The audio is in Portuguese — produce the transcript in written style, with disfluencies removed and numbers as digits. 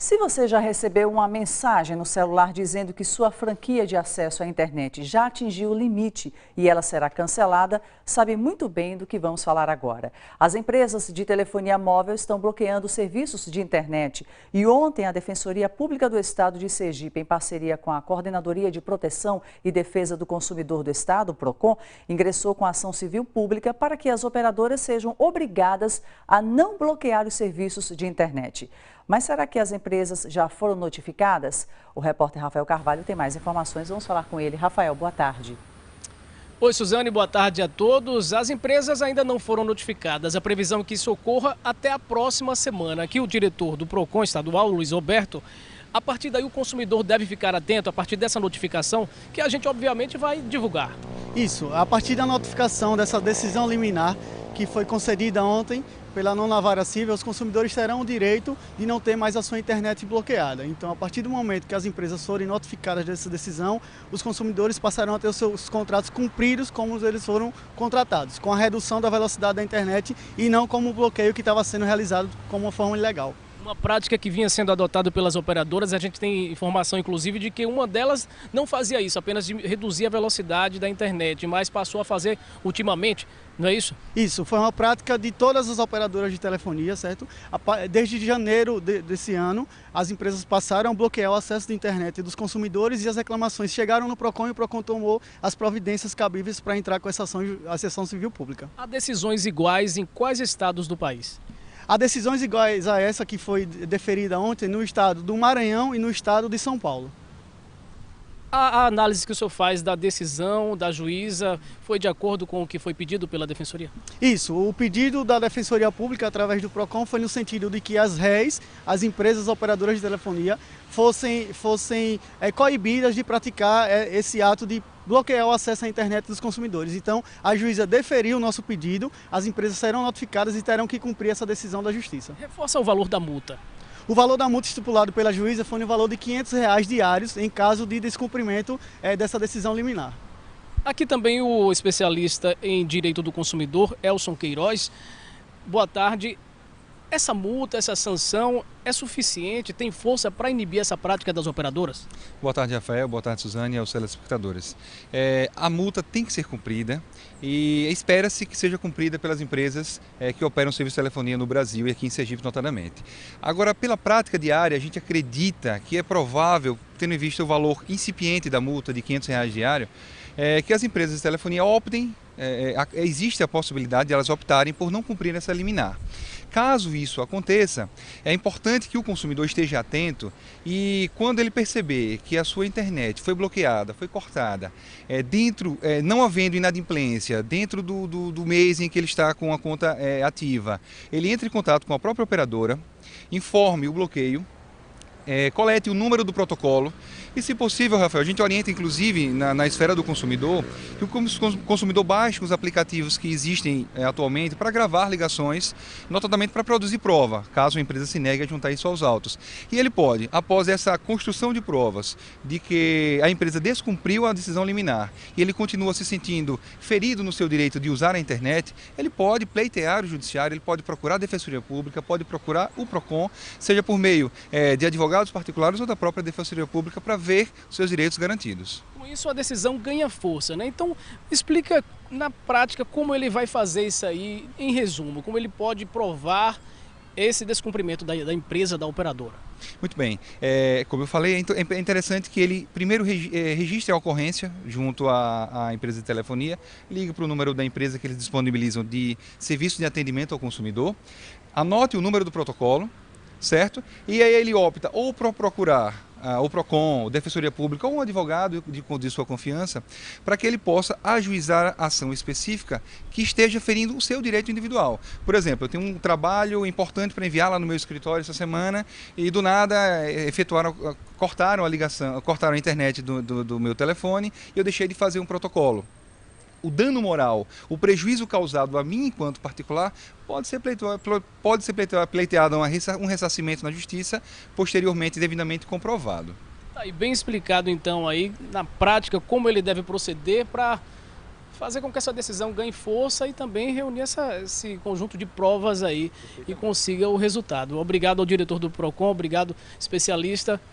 Se você já recebeu uma mensagem no celular dizendo que sua franquia de acesso à internet já atingiu o limite e ela será cancelada, sabe muito bem do que vamos falar agora. As empresas de telefonia móvel estão bloqueando serviços de internet e ontem a Defensoria Pública do Estado de Sergipe, em parceria com a Coordenadoria de Proteção e Defesa do Consumidor do Estado, o PROCON, ingressou com ação civil pública para que as operadoras sejam obrigadas a não bloquear os serviços de internet. Mas será que as empresas já foram notificadas? O repórter Rafael Carvalho tem mais informações. Vamos falar com ele. Rafael, boa tarde. Oi, Suzane, boa tarde a todos. As empresas ainda não foram notificadas. A previsão é que isso ocorra até a próxima semana. Aqui o diretor do PROCON estadual, Luiz Roberto, a partir daí o consumidor deve ficar atento a partir dessa notificação que a gente obviamente vai divulgar. Isso, a partir da notificação dessa decisão liminar que foi concedida ontem pela nona vara civil, os consumidores terão o direito de não ter mais a sua internet bloqueada. Então, a partir do momento que as empresas forem notificadas dessa decisão, os consumidores passarão a ter os seus contratos cumpridos como eles foram contratados, com a redução da velocidade da internet e não como o bloqueio que estava sendo realizado como uma forma ilegal. Uma prática que vinha sendo adotada pelas operadoras, a gente tem informação inclusive de que uma delas não fazia isso, apenas de reduzir a velocidade da internet, mas passou a fazer ultimamente, não é isso? Isso, foi uma prática de todas as operadoras de telefonia, certo? Desde janeiro desse ano, as empresas passaram a bloquear o acesso da internet dos consumidores e as reclamações chegaram no PROCON e o PROCON tomou as providências cabíveis para entrar com essa ação civil pública. Há decisões iguais em quais estados do país? Há decisões iguais a essa que foi deferida ontem no estado do Maranhão e no estado de São Paulo. A análise que o senhor faz da decisão da juíza foi de acordo com o que foi pedido pela Defensoria? Isso, o pedido da Defensoria Pública através do PROCON foi no sentido de que as REIs, as empresas operadoras de telefonia, fossem coibidas de praticar esse ato de bloquear o acesso à internet dos consumidores. Então, a juíza deferiu o nosso pedido, as empresas serão notificadas e terão que cumprir essa decisão da Justiça. Reforça o valor da multa. O valor da multa estipulado pela juíza foi no valor de R$ 500 diários em caso de descumprimento dessa decisão liminar. Aqui também o especialista em direito do consumidor, Elson Queiroz. Boa tarde. Essa multa, essa sanção é suficiente, tem força para inibir essa prática das operadoras? Boa tarde, Rafael. Boa tarde, Suzane e aos telespectadores. A multa tem que ser cumprida e espera-se que seja cumprida pelas empresas que operam serviço de telefonia no Brasil e aqui em Sergipe, notadamente. Agora, pela prática diária, a gente acredita que é provável, tendo em vista o valor incipiente da multa de R$ 500 diário, que as empresas de telefonia optem, existe a possibilidade de elas optarem por não cumprir essa liminar. Caso isso aconteça, é importante que o consumidor esteja atento e quando ele perceber que a sua internet foi bloqueada, foi cortada, não havendo inadimplência, dentro do mês em que ele está com a conta ativa, ele entre em contato com a própria operadora, informe o bloqueio, colete o número do protocolo e, se possível, Rafael, a gente orienta inclusive na esfera do consumidor que o consumidor baixe os aplicativos que existem atualmente para gravar ligações, notadamente para produzir prova, caso a empresa se negue a juntar isso aos autos. E ele pode, após essa construção de provas de que a empresa descumpriu a decisão liminar e ele continua se sentindo ferido no seu direito de usar a internet, ele pode pleitear o judiciário, ele pode procurar a Defensoria Pública, pode procurar o PROCON, seja por meio de advogados particulares ou da própria Defensoria Pública para ver seus direitos garantidos. Com isso a decisão ganha força, né? Então explica na prática como ele vai fazer isso aí, em resumo, como ele pode provar esse descumprimento da empresa, da operadora. Muito bem, como eu falei, é interessante que ele primeiro registre a ocorrência junto à empresa de telefonia, ligue para o número da empresa que eles disponibilizam de serviço de atendimento ao consumidor, anote o número do protocolo, certo? E aí ele opta ou por procurar o PROCON, a Defensoria Pública ou um advogado de sua confiança para que ele possa ajuizar a ação específica que esteja ferindo o seu direito individual. Por exemplo, eu tenho um trabalho importante para enviar lá no meu escritório essa semana e do nada cortaram a ligação, cortaram a internet do meu telefone e eu deixei de fazer um protocolo. O dano moral, o prejuízo causado a mim enquanto particular, pode ser pleiteado um ressarcimento na justiça, posteriormente devidamente comprovado. Tá aí bem explicado então aí, na prática, como ele deve proceder para fazer com que essa decisão ganhe força e também reunir esse conjunto de provas aí e consiga o resultado. Obrigado ao diretor do PROCON, obrigado especialista.